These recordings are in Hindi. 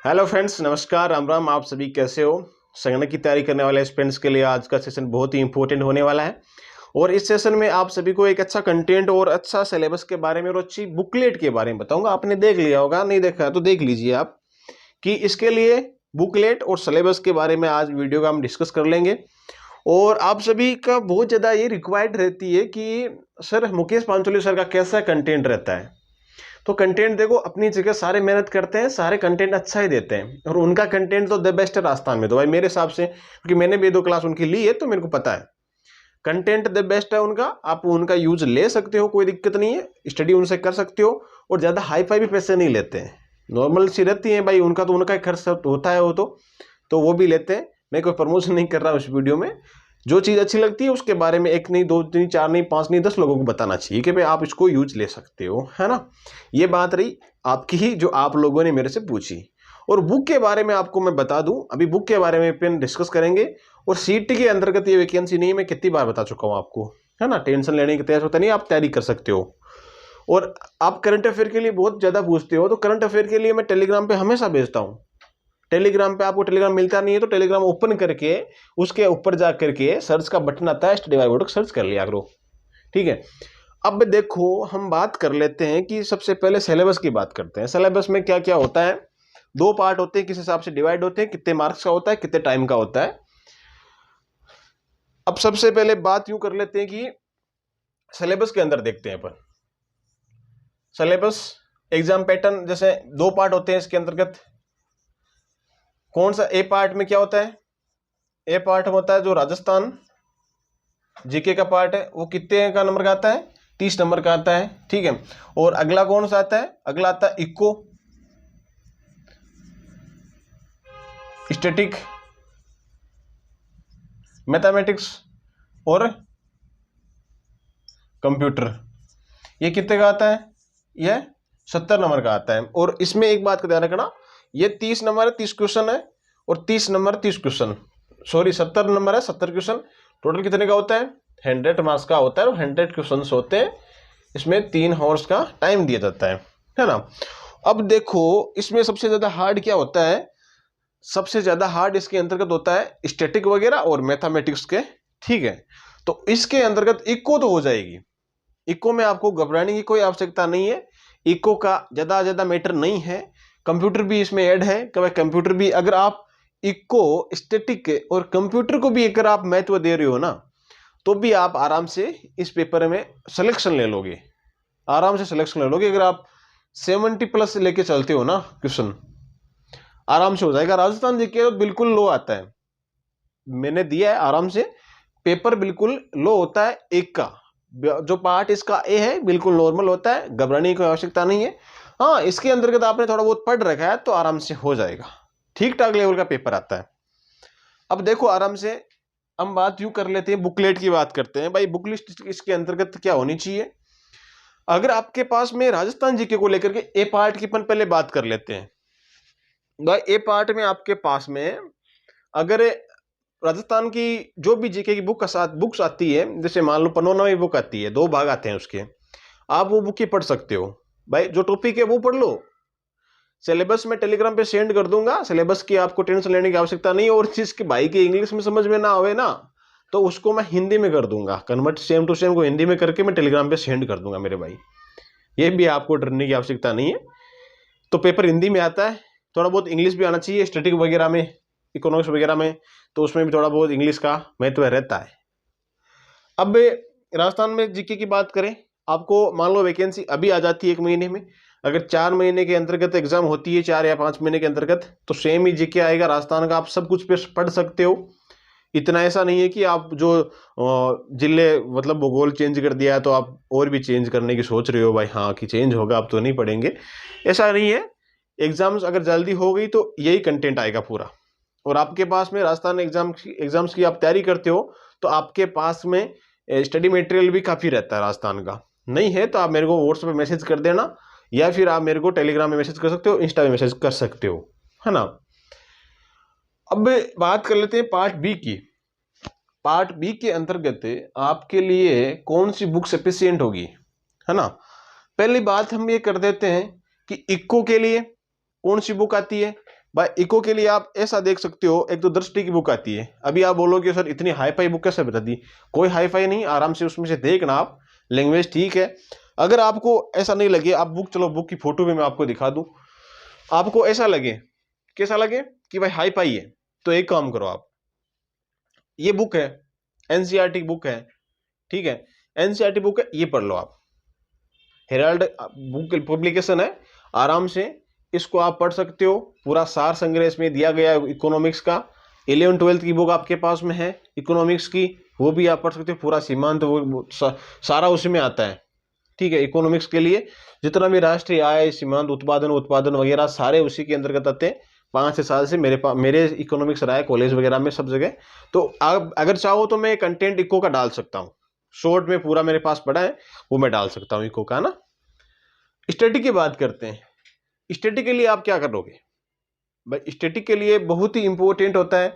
हेलो फ्रेंड्स, नमस्कार, राम राम। आप सभी कैसे हो? संगणक की तैयारी करने वाले स्टूडेंट्स के लिए आज का सेशन बहुत ही इंपॉर्टेंट होने वाला है। और इस सेशन में आप सभी को एक अच्छा कंटेंट और अच्छा सिलेबस के बारे में और अच्छी बुकलेट के बारे में बताऊंगा। आपने देख लिया होगा, नहीं देखा है तो देख लीजिए आप कि इसके लिए बुकलेट और सिलेबस के बारे में आज वीडियो का हम डिस्कस कर लेंगे। और आप सभी का बहुत ज़्यादा ये रिक्वायर्ड रहती है कि सर मुकेश पांचोली सर का कैसा कंटेंट रहता है। तो कंटेंट देखो, अपनी जगह सारे मेहनत करते हैं, सारे कंटेंट अच्छा ही देते हैं और उनका कंटेंट तो द बेस्ट है राजस्थान में। तो भाई मेरे हिसाब से, क्योंकि मैंने भी 2 क्लास उनकी ली है तो मेरे को पता है कंटेंट द बेस्ट है उनका। आप उनका यूज ले सकते हो, कोई दिक्कत नहीं है, स्टडी उनसे कर सकते हो। और ज़्यादा हाई फाई भी पैसे नहीं लेते हैं, नॉर्मल सी रहती है भाई। उनका तो उनका ही खर्च होता है, वो तो वो भी लेते हैं। मैं कोई प्रमोशन नहीं कर रहा हूँ इस वीडियो में। जो चीज़ अच्छी लगती है उसके बारे में 1 नहीं 2 नहीं 4 नहीं 5 नहीं 10 लोगों को बताना चाहिए कि भाई आप इसको यूज ले सकते हो, है ना। ये बात रही आपकी ही, जो आप लोगों ने मेरे से पूछी। और बुक के बारे में आपको मैं बता दूं, अभी बुक के बारे में पेन डिस्कस करेंगे। और सीटी के अंतर्गत ये वैकेंसी नहीं है, मैं कितनी बार बता चुका हूँ आपको, है ना। टेंशन लेने की तैयार होता नहीं, आप तैयारी कर सकते हो। और आप करंट अफेयर के लिए बहुत ज़्यादा पूछते हो, तो करंट अफेयर के लिए मैं टेलीग्राम पे हमेशा भेजता हूँ। टेलीग्राम पे आपको टेलीग्राम मिलता नहीं है तो टेलीग्राम ओपन करके उसके ऊपर जा करके सर्च का बटन आता है, स्टडी बाय बोर्ड, सर्च कर लिया करो, ठीक है। अब देखो, हम बात कर लेते हैं कि सबसे पहले सिलेबस की बात करते हैं। सिलेबस में क्या क्या होता है? 2 पार्ट होते हैं, किस हिसाब से डिवाइड होते हैं, कितने मार्क्स का होता है, कितने टाइम का होता है। अब सबसे पहले बात यूं कर लेते हैं कि सिलेबस के अंदर देखते हैं अपन। सिलेबस एग्जाम पैटर्न, जैसे 2 पार्ट होते हैं इसके अंतर्गत। कौन सा? ए पार्ट में क्या होता है? ए पार्ट में होता है जो राजस्थान जीके का पार्ट है, वो कितने का नंबर का आता है? 30 नंबर का आता है, ठीक है। और अगला कौन सा आता है? अगला आता है इको, स्टैटिक, मैथमेटिक्स और कंप्यूटर। ये कितने का आता है? ये 70 नंबर का आता है। और इसमें एक बात का ध्यान रखना, ये 30 नंबर है, 30 क्वेश्चन है। और 30 नंबर 30 क्वेश्चन, सॉरी 70 नंबर है, 70 क्वेश्चन। टोटल कितने का होता है? 100 मार्क्स का होता है और 100 क्वेश्चन होते हैं। इसमें 3 आवर्स का टाइम दिया जाता है ना। अब देखो, इसमें सबसे ज्यादा हार्ड क्या होता है? सबसे ज्यादा हार्ड इसके अंतर्गत होता है स्टैटिक वगैरह और मैथमेटिक्स के, ठीक है। तो इसके अंतर्गत इको तो हो जाएगी। इको में आपको घबराने की कोई आवश्यकता नहीं है। इको का ज्यादा मैटर नहीं है। कंप्यूटर भी इसमें ऐड है कि कंप्यूटर भी, अगर आप इको, स्टैटिक और कंप्यूटर को भी अगर आप महत्व दे रहे हो ना, तो भी आप आराम से इस पेपर में सिलेक्शन ले लोगे, आराम से सिलेक्शन ले लोगे। अगर आप 70 प्लस लेके चलते हो ना, क्वेश्चन आराम से हो जाएगा। राजस्थान जीके तो बिल्कुल लो आता है, मैंने दिया है आराम से। पेपर बिल्कुल लो होता है एक का, जो पार्ट इसका ए है बिल्कुल नॉर्मल होता है, घबराने की कोई आवश्यकता नहीं है। हाँ, इसके अंतर्गत आपने थोड़ा बहुत पढ़ रखा है तो आराम से हो जाएगा, ठीक ठाक लेवल का पेपर आता है। अब देखो आराम से हम बात यूं कर लेते हैं, बुकलेट की बात करते हैं। भाई बुकलिस्ट इसके अंतर्गत क्या होनी चाहिए? अगर आपके पास में राजस्थान जीके को लेकर के ए पार्ट की अपन पहले बात कर लेते हैं। भाई ए पार्ट में आपके पास में अगर राजस्थान की जो भी जीके की बुक्स आती है, जैसे मान लो 95 बुक आती है, 2 भाग आते हैं उसके, आप वो बुक ही पढ़ सकते हो। भाई जो टॉपिक है वो पढ़ लो। सिलेबस में टेलीग्राम पे सेंड कर दूंगा, सिलेबस की आपको टेंशन लेने की आवश्यकता नहीं है। और चीज की भाई के इंग्लिश में समझ में ना आवे ना, तो उसको मैं हिंदी में कर दूंगा कन्वर्ट, सेम टू सेम को हिंदी में करके मैं टेलीग्राम पे सेंड कर दूंगा मेरे भाई। ये भी आपको डरने की आवश्यकता नहीं है। तो पेपर हिंदी में आता है, थोड़ा बहुत इंग्लिश भी आना चाहिए, स्टैटिक वगैरह में, इकोनॉमिक्स वगैरह में, तो उसमें भी थोड़ा बहुत इंग्लिश का महत्व रहता है। अब राजस्थान में जीके की बात करें, आपको मान लो वैकेंसी अभी आ जाती है 1 महीने में, अगर 4 महीने के अंतर्गत एग्जाम होती है, 4 या 5 महीने के अंतर्गत, तो सेम ही जीके आएगा राजस्थान का। आप सब कुछ पे पढ़ सकते हो। इतना ऐसा नहीं है कि आप जो जिले मतलब भूगोल चेंज कर दिया है तो आप और भी चेंज करने की सोच रहे हो भाई, हाँ कि चेंज होगा अब तो नहीं पढ़ेंगे, ऐसा नहीं है। एग्जाम्स अगर जल्दी हो गई तो यही कंटेंट आएगा पूरा। और आपके पास में राजस्थान एग्जाम्स की आप तैयारी करते हो तो आपके पास में स्टडी मटेरियल भी काफ़ी रहता है राजस्थान का। नहीं है तो आप मेरे को व्हाट्सएप पे मैसेज कर देना, या फिर आप मेरे को टेलीग्राम में मैसेज कर सकते हो, इंस्टा पे मैसेज कर सकते हो, है ना। अब बात कर लेते हैं पार्ट बी की। पार्ट बी के अंतर्गत आपके लिए कौन सी बुक सफिशिएंट होगी, है ना। पहली बात हम ये कर देते हैं कि इक्को के लिए कौन सी बुक आती है? भाई इको के लिए आप ऐसा देख सकते हो, एक तो दृष्टि की बुक आती है। अभी आप बोलोगे सर इतनी हाई फाई बुक कैसे बता दी, कोई हाई फाई नहीं, आराम से उसमें से देखना आप, लैंग्वेज ठीक है। अगर आपको ऐसा नहीं लगे, आप बुक, चलो बुक की फोटो भी मैं आपको दिखा दूं, आपको ऐसा लगे, कैसा लगे कि भाई हाई फाई है, तो एक काम करो आप, ये बुक है, एनसीईआरटी बुक है, ठीक है, एनसीईआरटी बुक है, ये पढ़ लो आप, हेराल्ड बुक पब्लिकेशन है, आराम से इसको आप पढ़ सकते हो। पूरा सार संग्रह इसमें दिया गया है इकोनॉमिक्स का। 11th-12th की बुक आपके पास में है इकोनॉमिक्स की, वो भी आप पढ़ सकते हो। पूरा सीमांत वो सारा उसी में आता है, ठीक है। इकोनॉमिक्स के लिए जितना भी राष्ट्रीय आय, सीमांत उत्पादन वगैरह सारे उसी के अंतर्गत आते हैं। 5 साल से मेरे इकोनॉमिक्स रहा है कॉलेज वगैरह में, सब जगह। तो आप अगर चाहो तो मैं कंटेंट इको का डाल सकता हूँ, शॉर्ट में पूरा मेरे पास पड़ा है, वो मैं डाल सकता हूँ इको का ना। स्टैटिक की बात करते हैं। स्टैटिक के लिए आप क्या करोगे भाई, स्टैटिक के लिए बहुत ही इंपॉर्टेंट होता है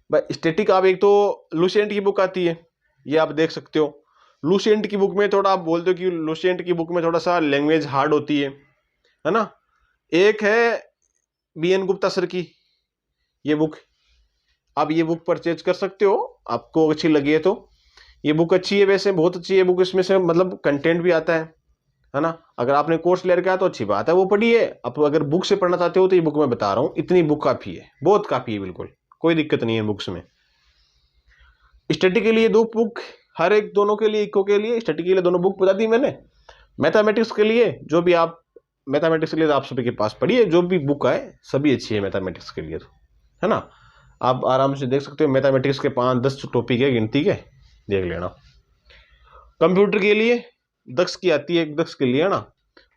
भाई स्टैटिक। आप एक तो लुसेंट की बुक आती है, ये आप देख सकते हो। लुसेंट की बुक में थोड़ा आप बोलते हो कि लुसेंट की बुक में थोड़ा सा लैंग्वेज हार्ड होती है ना। एक है BN गुप्ता सर की ये बुक, आप ये बुक परचेज कर सकते हो, आपको अच्छी लगी है तो। ये बुक अच्छी है, वैसे बहुत अच्छी है बुक, इसमें से मतलब कंटेंट भी आता है ना। अगर आपने कोर्स ले रखा है तो अच्छी बात है, वो पढ़िए। आप अगर बुक से पढ़ना चाहते हो तो ये बुक मैं बता रहा हूँ, इतनी बुक काफ़ी है, बहुत काफ़ी है, बिल्कुल कोई दिक्कत नहीं है बुक्स में। स्टडी के लिए 2 बुक, हर एक दोनों के लिए, इको के लिए, स्टडी के लिए 2 बुक बता दी मैंने। मैथमेटिक्स के लिए जो भी आप, मैथमेटिक्स के लिए तो आप सभी के पास पढ़िए, जो भी बुक आए सभी अच्छी है मैथमेटिक्स के लिए तो, है ना। आप आराम से देख सकते हो, मैथमेटिक्स के 5-10 टॉपिक है गिनती के, देख लेना। कंप्यूटर के लिए दक्ष की आती है, एक दक्ष के लिए, है ना।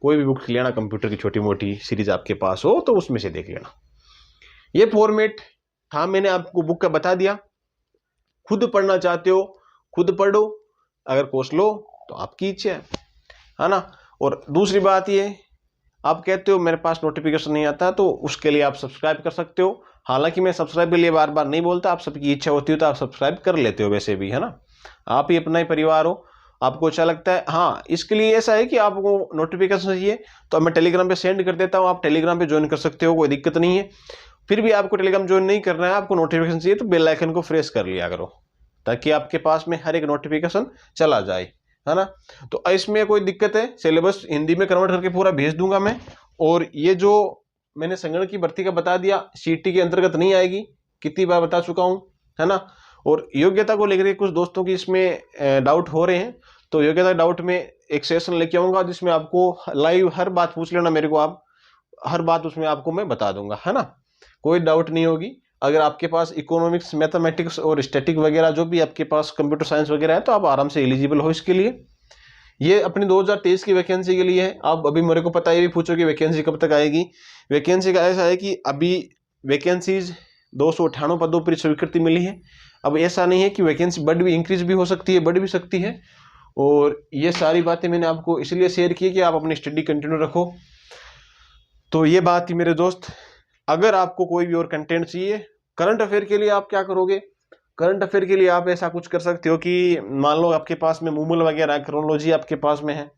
कोई भी बुक लेना कंप्यूटर की, छोटी मोटी सीरीज आपके पास हो तो उसमें से देख लेना। ये फॉर्मेट था, मैंने आपको बुक का बता दिया। खुद पढ़ना चाहते हो खुद पढ़ो, अगर कोर्स लो तो आपकी इच्छा है ना। और दूसरी बात ये, आप कहते हो मेरे पास नोटिफिकेशन नहीं आता, तो उसके लिए आप सब्सक्राइब कर सकते हो। हालांकि मैं सब्सक्राइब के लिए बार बार नहीं बोलता, आप सबकी इच्छा होती है तो आप सब्सक्राइब कर लेते हो वैसे भी, है ना। आप ही अपना ही परिवार हो, आपको अच्छा लगता है। हाँ, इसके लिए ऐसा है कि आपको नोटिफिकेशन चाहिए तो मैं टेलीग्राम पे सेंड कर देता हूँ, आप टेलीग्राम पे ज्वाइन कर सकते हो, कोई दिक्कत नहीं है। फिर भी आपको टेलीग्राम ज्वाइन नहीं करना है, आपको नोटिफिकेशन चाहिए तो बेल आइकन को प्रेस कर लिया करो, ताकि आपके पास में हर एक नोटिफिकेशन चला जाए, है ना। तो इसमें कोई दिक्कत है, सिलेबस हिंदी में कन्वर्ट करके पूरा भेज दूंगा मैं। और ये जो मैंने संगणक की भर्ती का बता दिया, सीटी के अंतर्गत नहीं आएगी, कितनी बार बता चुका हूँ, है ना। और योग्यता को लेकर कुछ दोस्तों की इसमें डाउट हो रहे हैं, तो योग्यता डाउट में एक सेशन लेके आऊंगा जिसमें आपको लाइव हर बात पूछ लेना मेरे को, आप हर बात उसमें आपको मैं बता दूंगा, है ना। कोई डाउट नहीं होगी। अगर आपके पास इकोनॉमिक्स, मैथमेटिक्स और स्टैटिक वगैरह जो भी आपके पास, कंप्यूटर साइंस वगैरह है, तो आप आराम से एलिजिबल हो इसके लिए। ये अपनी 2023 की वैकेंसी के लिए है। आप अभी मेरे को पता है, ये भी पूछो कि वैकेंसी कब तक आएगी। वैकेंसी का ऐसा है कि अभी वैकेंसीज 298 पदों पर स्वीकृति मिली है। अब ऐसा नहीं है कि वैकेंसी बढ़ भी, इंक्रीज भी हो सकती है, बढ़ भी सकती है। और ये सारी बातें मैंने आपको इसलिए शेयर की कि आप अपनी स्टडी कंटिन्यू रखो। तो ये बात थी मेरे दोस्त। अगर आपको कोई भी और कंटेंट चाहिए करंट अफेयर के लिए, आप क्या करोगे, करंट अफेयर के लिए आप ऐसा कुछ कर सकते हो कि मान लो आपके पास में मूमल वगैरह, क्रोनोलॉजी आपके पास में है,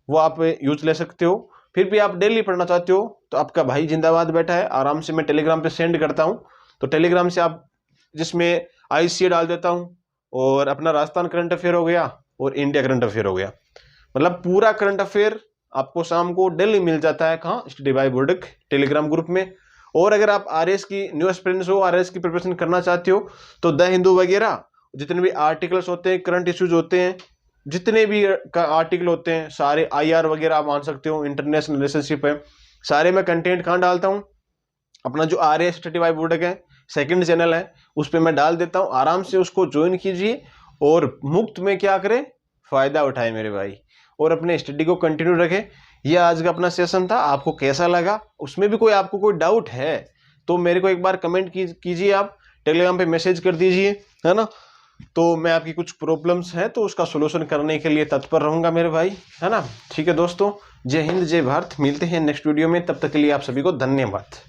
वो आप यूज ले सकते हो। फिर भी आप डेली पढ़ना चाहते हो तो आपका भाई जिंदाबाद बैठा है, आराम से मैं टेलीग्राम पे सेंड करता हूँ। तो टेलीग्राम से आप, जिसमें ICA डाल देता हूँ, और अपना राजस्थान करंट अफेयर हो गया और इंडिया करंट अफेयर हो गया, मतलब पूरा करंट अफेयर आपको शाम को डेली मिल जाता है। कहाँ, स्टडी बाय बोर्डिक टेलीग्राम ग्रुप में। और अगर आप RS की न्यू एस्पिरेंट्स हो, RS की प्रिपरेशन करना चाहते हो, तो द हिंदू वगैरह जितने भी आर्टिकल्स होते हैं, करंट इश्यूज होते हैं, जितने भी आर्टिकल होते हैं सारे, IR वगैरह आप मान सकते हो, इंटरनेशनल रिलेशनशिप है, सारे मैं कंटेंट कहाँ डालता हूँ, अपना जो RS स्टडी बाय बोर्डिक है, सेकंड चैनल है, उस पर मैं डाल देता हूँ। आराम से उसको ज्वाइन कीजिए और मुफ्त में क्या करें, फायदा उठाए मेरे भाई, और अपने स्टडी को कंटिन्यू रखें। ये आज का अपना सेशन था, आपको कैसा लगा, उसमें भी कोई आपको कोई डाउट है तो मेरे को एक बार कमेंट कीजिए, आप टेलीग्राम पे मैसेज कर दीजिए, है ना। तो मैं आपकी कुछ प्रॉब्लम्स हैं तो उसका सॉल्यूशन करने के लिए तत्पर रहूंगा मेरे भाई, है ना। ठीक है दोस्तों, जय हिंद जय भारत, मिलते हैं नेक्स्ट वीडियो में, तब तक के लिए आप सभी को धन्यवाद।